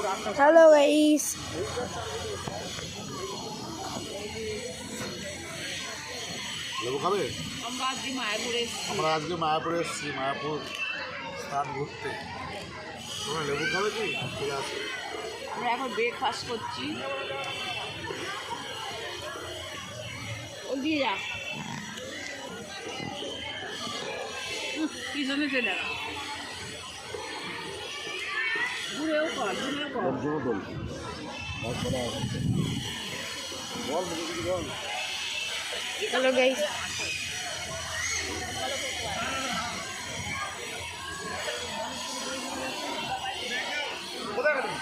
Hello guys, লেবু খাবে? আমরা আমরা আজকে আজকে মায়াপুরে এসেছি। মায়াপুরে এসেছি, মায়াপুর স্থান ঘুরতে। তোমরা লেবু খাবে কি? ঠিক আছে। আমরা এখন ব্রেকফাস্ট করছি। ও দিয়ে যা পিছনে চলে গেল। ঘুরেও কর, ঘুরেও কর। হ্যালো গাইস, কোথায় গেলি?